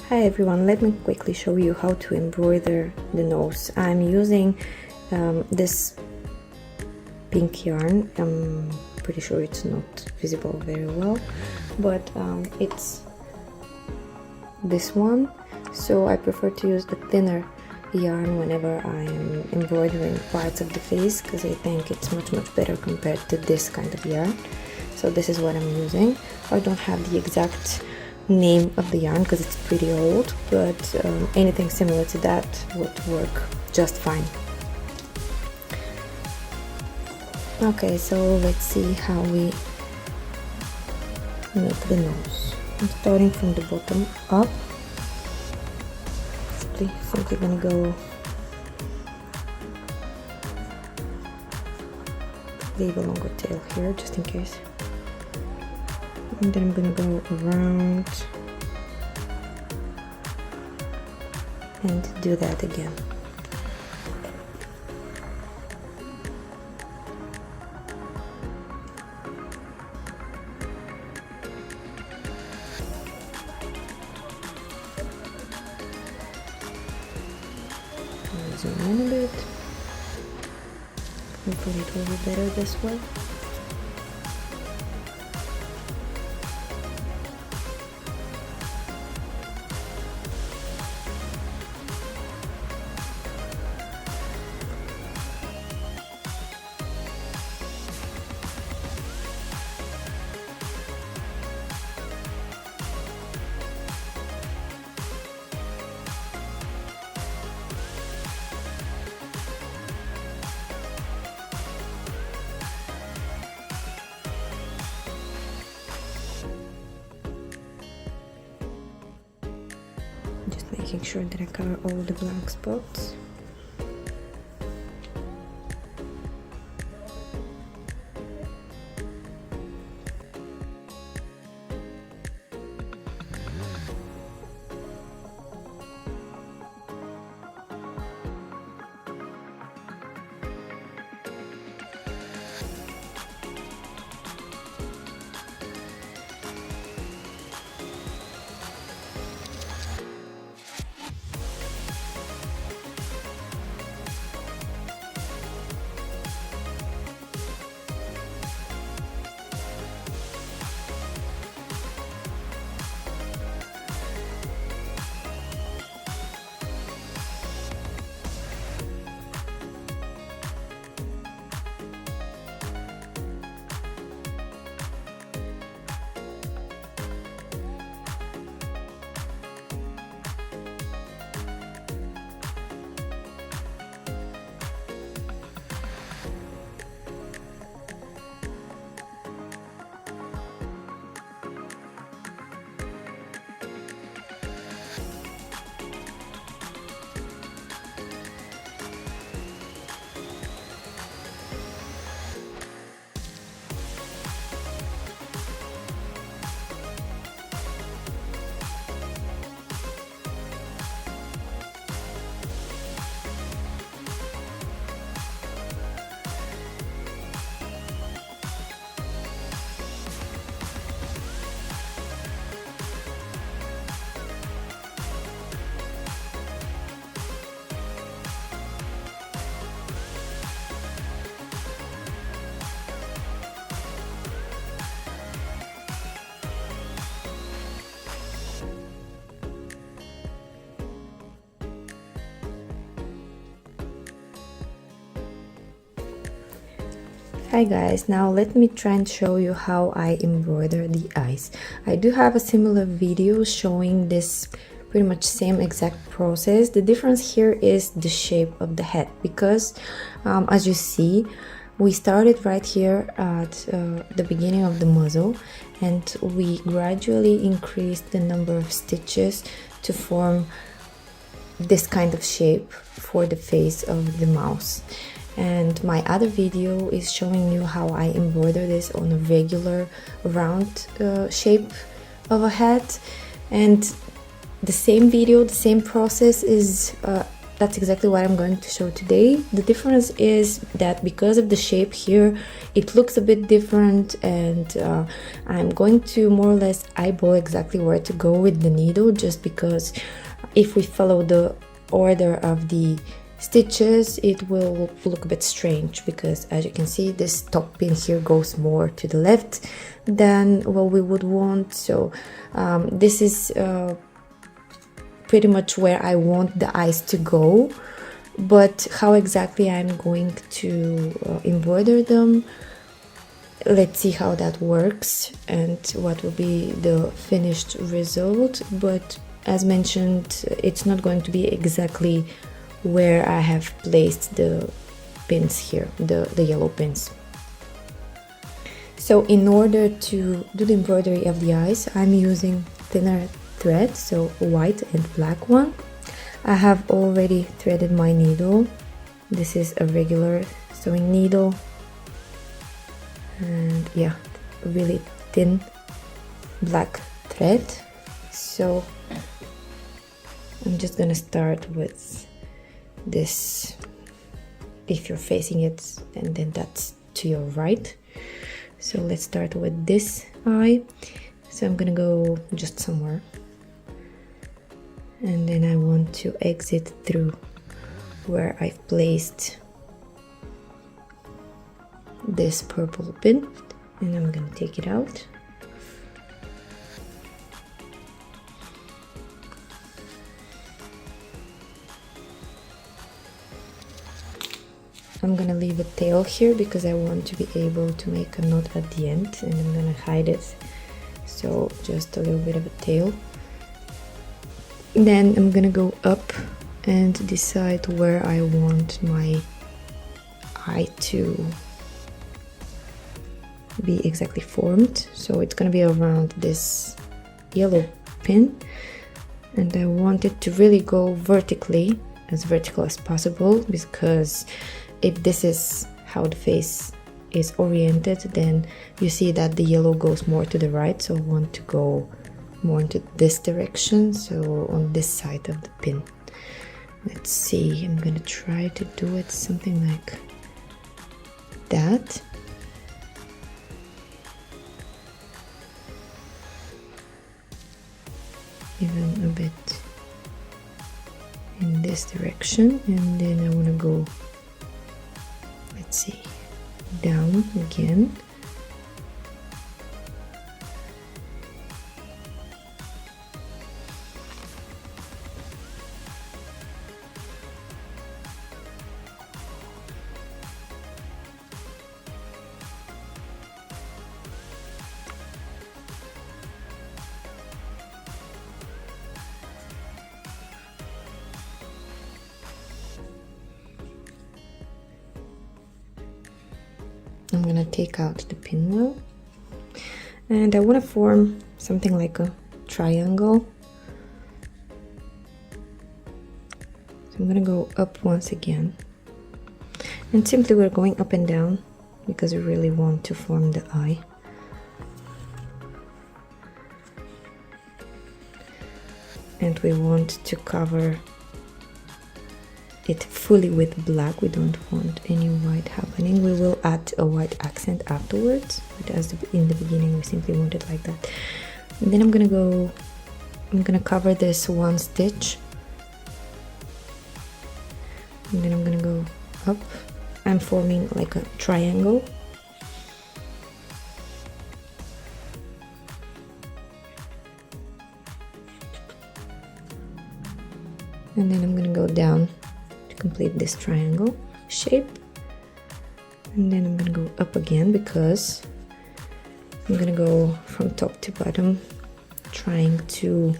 Hi everyone, let me quickly show you how to embroider the nose. I'm using this pink yarn. I'm pretty sure it's not visible very well, but it's this one, so I prefer to use the thinner yarn whenever I'm embroidering parts of the face, because I think it's much better compared to this kind of yarn. So this is what I'm using. I don't have the exact name of the yarn because it's pretty old, but anything similar to that would work just fine. Okay, so let's see how we make the nose. I'm starting from the bottom up. Simply gonna go, leave a longer tail here just in case, and then I'm gonna go around and do that again. Zoom in a bit. Hopefully it will be better this way. Just making sure that I cover all the blank spots. Hi guys, now let me try and show you how I embroider the eyes. I do have a similar video showing this pretty much same exact process. The difference here is the shape of the head, because as you see, we started right here at the beginning of the muzzle, and we gradually increased the number of stitches to form this kind of shape for the face of the mouse. And my other video is showing you how I embroider this on a regular round shape of a head, and the same video, the same process is that's exactly what I'm going to show today. The difference is that because of the shape here, it looks a bit different, and I'm going to more or less eyeball exactly where to go with the needle, just because if we follow the order of the stitches, it will look a bit strange, because as you can see, this top pin here goes more to the left than what we would want. So this is pretty much where I want the eyes to go, but how exactly I'm going to embroider them, let's see how that works and what will be the finished result. But as mentioned, it's not going to be exactly where I have placed the pins here, the yellow pins. So in order to do the embroidery of the eyes, I'm using thinner thread, so white and black one. I have already threaded my needle. This is a regular sewing needle, and yeah, really thin black thread. So I'm just gonna start with this, if you're facing it, and then that's to your right. So let's start with this eye. So I'm gonna go just somewhere, and then I want to exit through where I've placed this purple pin, and I'm gonna take it out. I'm gonna leave a tail here because I want to be able to make a knot at the end, and I'm gonna hide it, so just a little bit of a tail. Then I'm gonna go up and decide where I want my eye to be exactly formed. So it's gonna be around this yellow pin, and I want it to really go vertically, as vertical as possible, because if this is how the face is oriented, then you see that the yellow goes more to the right, so I want to go more into this direction, so on this side of the pin. Let's see, I'm gonna try to do it something like that. Even a bit in this direction, and then I want to go, let's see, down again. I'm gonna take out the pin now, and I want to form something like a triangle. So I'm gonna go up once again, and simply we're going up and down because we really want to form the eye. And we want to cover it fully with black. We don't want any white happening. We will add a white accent afterwards, but as in the beginning we simply want it like that. And then I'm gonna cover this one stitch, and then I'm gonna go up. I'm forming like a triangle, and then I'm gonna go down to complete this triangle shape, and then I'm gonna go up again because I'm gonna go from top to bottom, trying to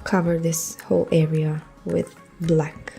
cover this whole area with black.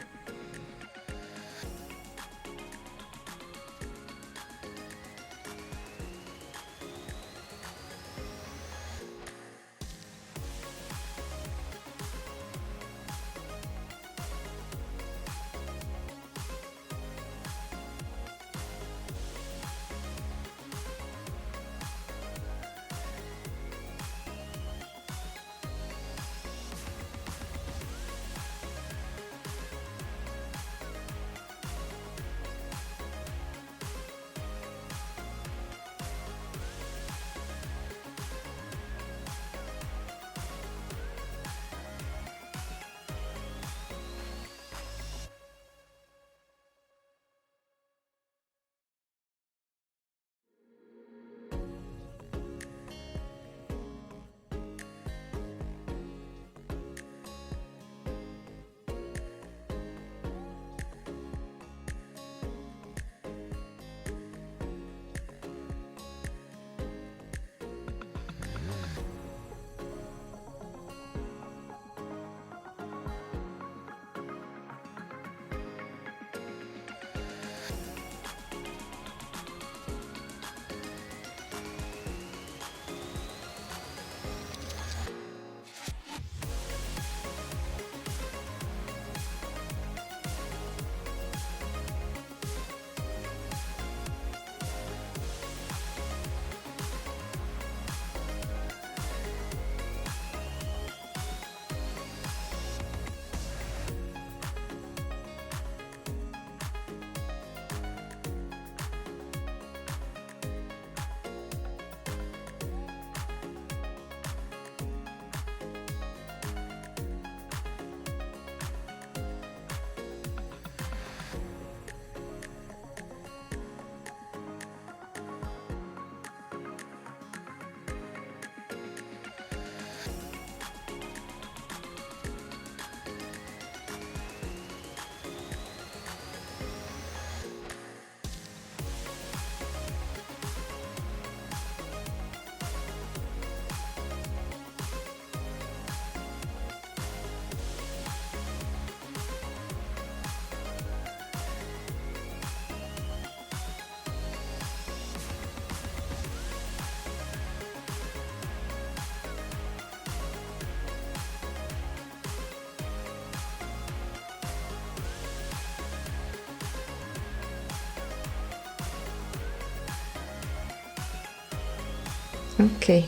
Okay,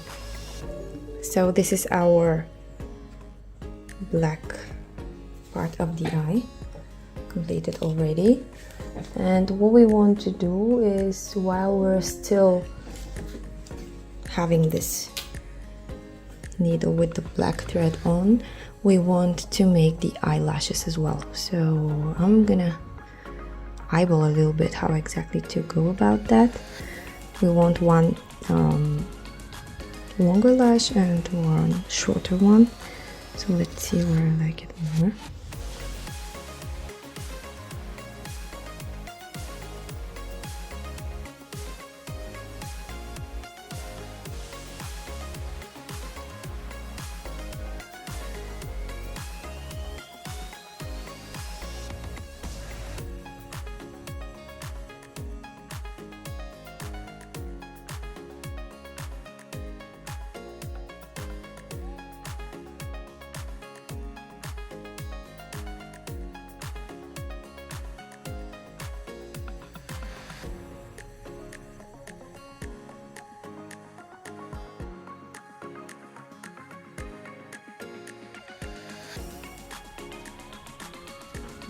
so this is our black part of the eye completed already. And what we want to do is, while we're still having this needle with the black thread on, we want to make the eyelashes as well. So I'm gonna eyeball a little bit how exactly to go about that. We want one longer lash and one shorter one. So let's see where I like it more.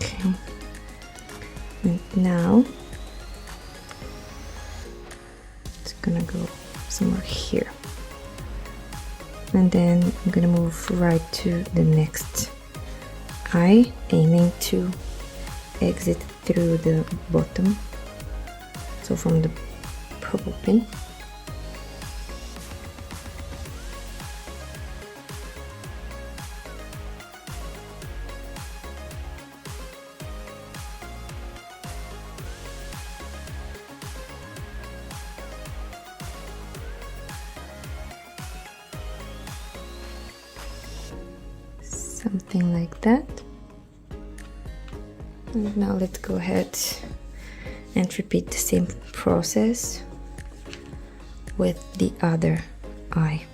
Okay, and now it's gonna go somewhere here, and then I'm gonna move right to the next eye, aiming to exit through the bottom, so from the purple pin. Something like that. And now let's go ahead and repeat the same process with the other eye.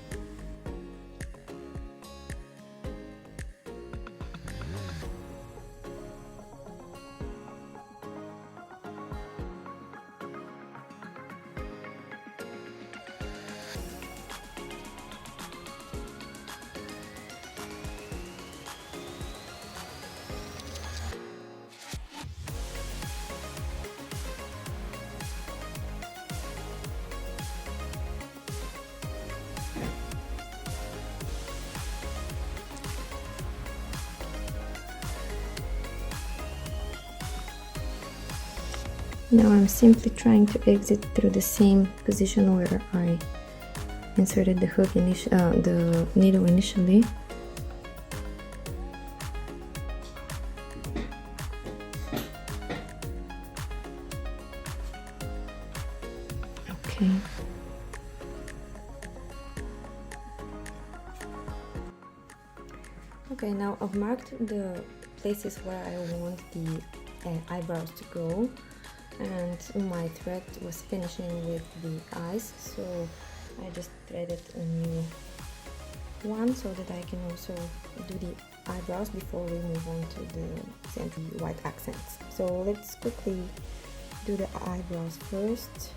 Now I'm simply trying to exit through the same position where I inserted the hook the needle initially. Okay. Okay, now I've marked the places where I want the eyebrows to go, and my thread was finishing with the eyes, so I just threaded a new one so that I can also do the eyebrows before we move on to the center white accents. So let's quickly do the eyebrows first.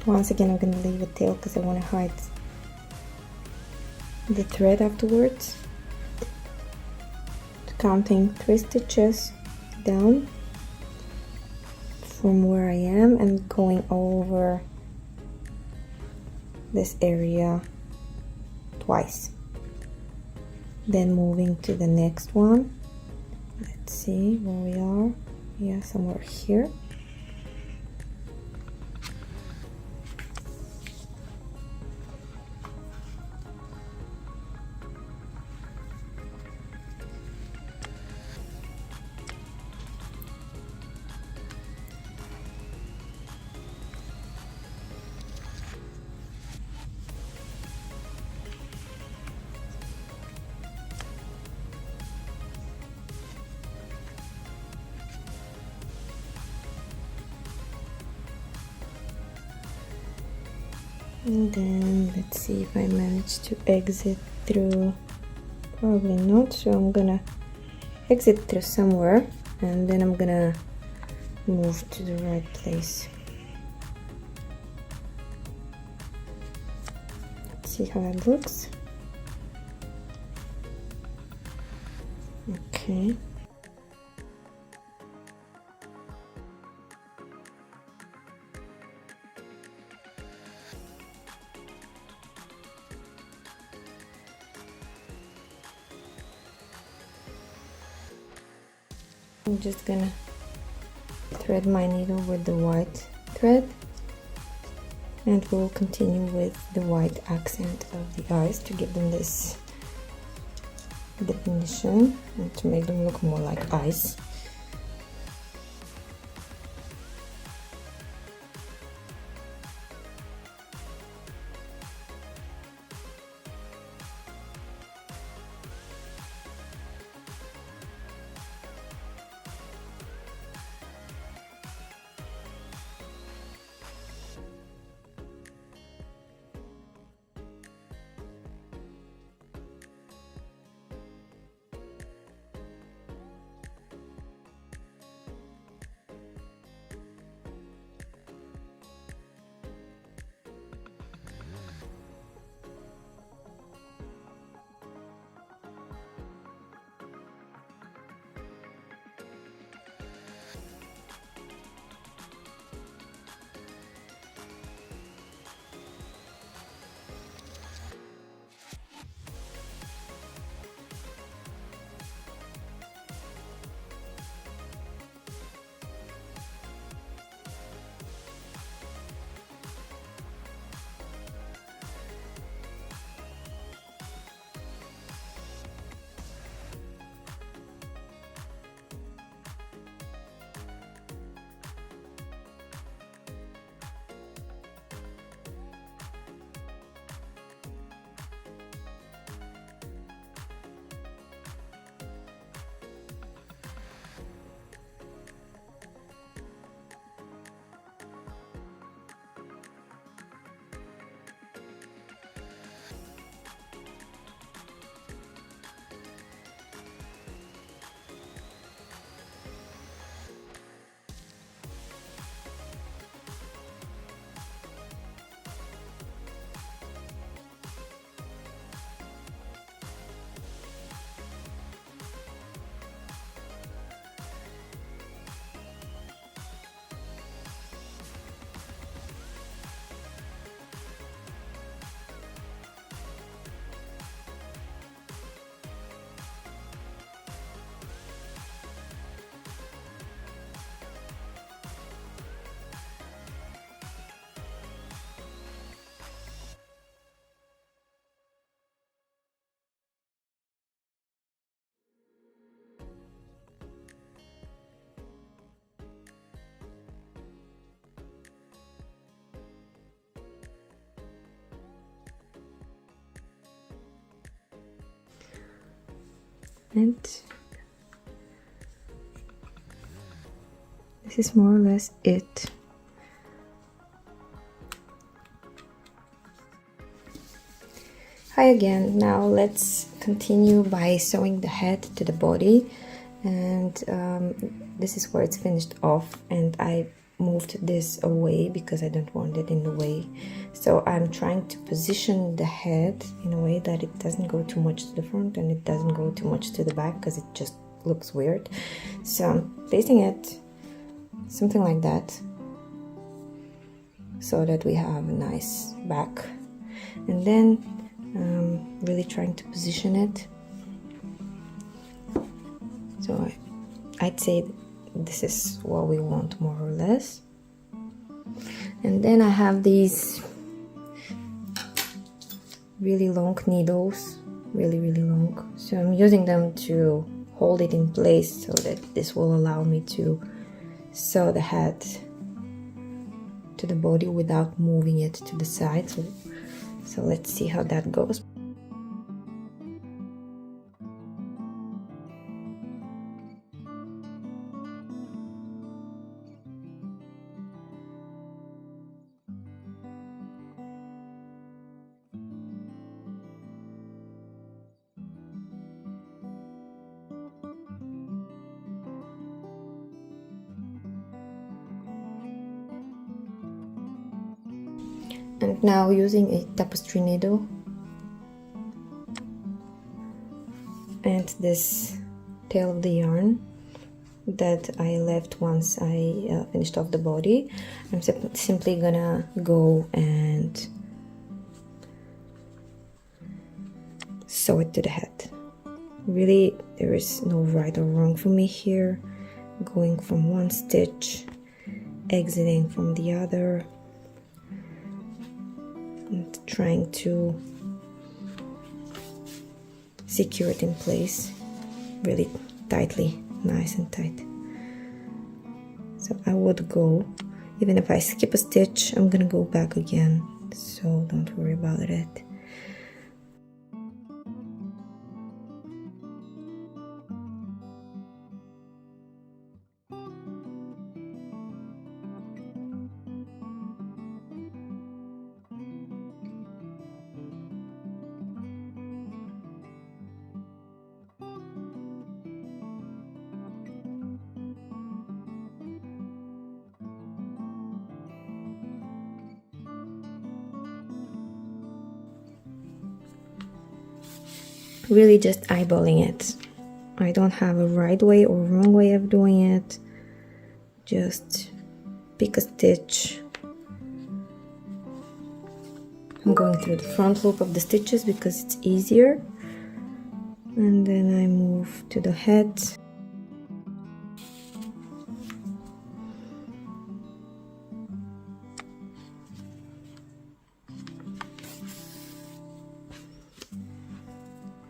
Once again, I'm going to leave a tail because I want to hide the thread afterwards. Counting 3 stitches down from where I am and going over this area twice. Then moving to the next one. Let's see where we are. Yeah, somewhere here. And then let's see if I manage to exit through Probably not, so I'm gonna exit to somewhere and then I'm gonna move to the right place. Let's see how that looks. Okay. I'm just gonna thread my needle with the white thread and we'll continue with the white accent of the eyes to give them this definition and to make them look more like eyes. And this is more or less it. Hi again. Now let's continue by sewing the head to the body, and this is where it's finished off, and I moved this away because I don't want it in the way. So I'm trying to position the head in a way that it doesn't go too much to the front and it doesn't go too much to the back because it just looks weird. So I'm placing it something like that so that we have a nice back, and then really trying to position it. So I'd say this is what we want more or less. And then I have these really long needles, really long, so I'm using them to hold it in place so that this will allow me to sew the head to the body without moving it to the side. So let's see how that goes. And now using a tapestry needle and this tail of the yarn that I left once I finished off the body, I'm simply gonna go and sew it to the head. Really, there is no right or wrong for me here. Going from one stitch, exiting from the other, and trying to secure it in place really tightly, nice and tight. So I would go, even if I skip a stitch, I'm gonna go back again, so don't worry about it. Really just eyeballing it. I don't have a right way or wrong way of doing it. Just pick a stitch. I'm going through the front loop of the stitches because it's easier. And then I move to the head.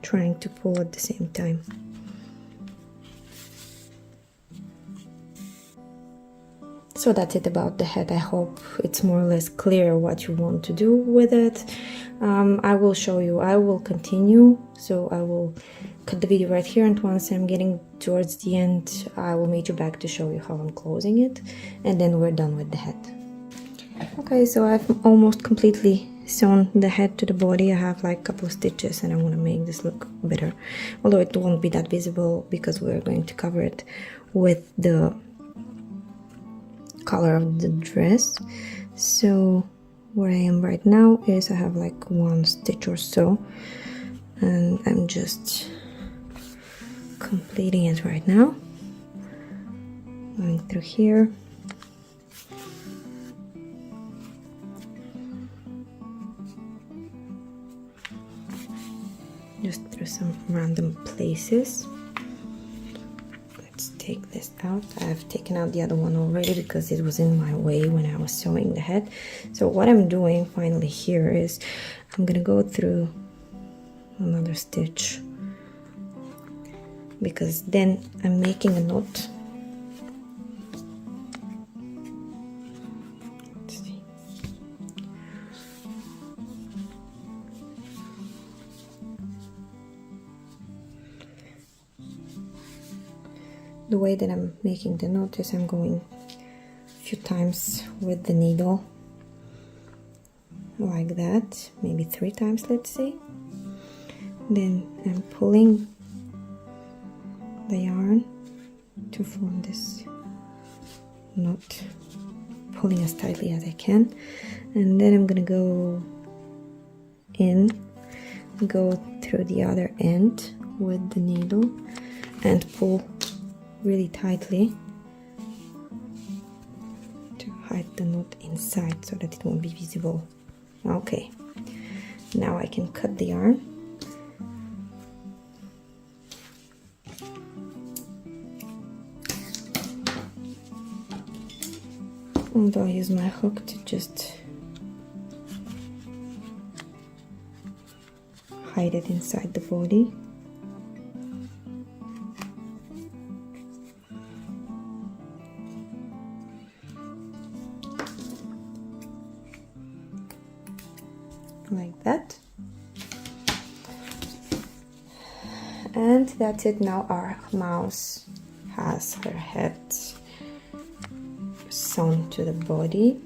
Trying to pull at the same time. So that's it about the head. I hope it's more or less clear what you want to do with it. I will show you, I will continue, so I will cut the video right here, and once I'm getting towards the end, I will meet you back to show you how I'm closing it, and then we're done with the head. Okay, so I've almost completely sewn the head to the body. I have like a couple of stitches and I want to make this look better, although it won't be that visible because we're going to cover it with the color of the dress. So where I am right now is I have like one stitch or so, and I'm just completing it right now, going through here. Just through some random places. Let's take this out. I've taken out the other one already because it was in my way when I was sewing the head. So what I'm doing finally here is I'm gonna go through another stitch, because then I'm making a knot. The way that I'm making the knot is I'm going a few times with the needle, like that, maybe 3 times, let's say. Then I'm pulling the yarn to form this knot, pulling as tightly as I can, and then I'm gonna go in, go through the other end with the needle and pull really tightly to hide the knot inside so that it won't be visible. Okay, now I can cut the yarn. And I'll use my hook to just hide it inside the body. Like that. And that's it. Now our mouse has her head sewn to the body.